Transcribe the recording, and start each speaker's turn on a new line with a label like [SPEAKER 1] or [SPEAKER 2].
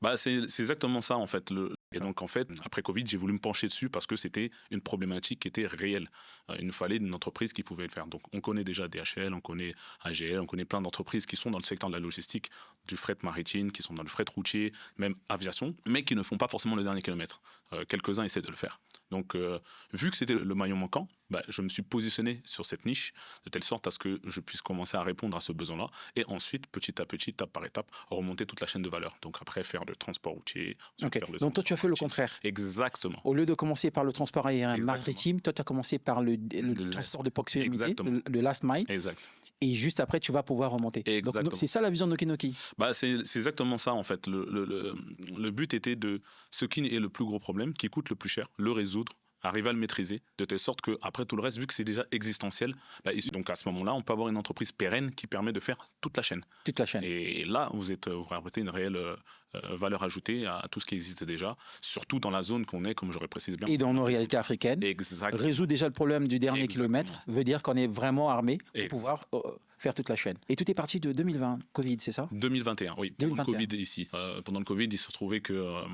[SPEAKER 1] Bah, c'est exactement ça en fait. Et donc en fait, après Covid, j'ai voulu me pencher dessus parce que c'était une problématique qui était réelle. Il nous fallait une entreprise qui pouvait le faire. Donc on connaît déjà DHL, on connaît AGL, on connaît plein d'entreprises qui sont dans le secteur de la logistique, du fret maritime, qui sont dans le fret routier, même aviation, mais qui ne font pas forcément le dernier kilomètre. Quelques-uns essaient de le faire. Donc vu que c'était le maillon manquant, bah, je me suis positionné sur cette niche de telle sorte à ce que je puisse commencer à répondre à ce besoin-là et ensuite, petit à petit, étape par étape, remonter toute la chaîne de valeur. Donc après, faire le transport routier, ensuite
[SPEAKER 2] Ok.
[SPEAKER 1] faire le
[SPEAKER 2] Donc toi, tu as fait le
[SPEAKER 1] maritime.
[SPEAKER 2] contraire.
[SPEAKER 1] Exactement.
[SPEAKER 2] Au lieu de commencer par le transport aérien
[SPEAKER 1] Exactement.
[SPEAKER 2] maritime, toi, tu as commencé par le
[SPEAKER 1] Le
[SPEAKER 2] transport
[SPEAKER 1] last-
[SPEAKER 2] de proximité,
[SPEAKER 1] Exactement.
[SPEAKER 2] le last mile,
[SPEAKER 1] Exact.
[SPEAKER 2] et juste après, tu vas pouvoir remonter. Donc
[SPEAKER 1] Exactement.
[SPEAKER 2] c'est ça la vision de Noki.
[SPEAKER 1] Bah, c'est exactement ça en fait. Le but était de ce qui est le plus gros problème, qui coûte le plus cher, le résoudre, arriver à le maîtriser, de telle sorte que après tout le reste, vu que c'est déjà existentiel, bah, donc à ce moment-là, on peut avoir une entreprise pérenne qui permet de faire toute la chaîne.
[SPEAKER 2] Toute la chaîne.
[SPEAKER 1] Et là, vous rapportez une réelle valeur ajoutée à tout ce qui existe déjà, surtout dans la zone qu'on est, comme j'aurais précisé bien.
[SPEAKER 2] Et dans nos réalités africaines,
[SPEAKER 1] Exactement.
[SPEAKER 2] résout déjà le problème du dernier
[SPEAKER 1] Exactement.
[SPEAKER 2] kilomètre, veut dire qu'on est vraiment armé pour
[SPEAKER 1] Exact.
[SPEAKER 2] pouvoir faire toute la chaîne. Et tout est parti de 2020, Covid, c'est ça?
[SPEAKER 1] 2021, oui. Pendant
[SPEAKER 2] 2021.
[SPEAKER 1] le Covid ici. Pendant le Covid, il se trouvait que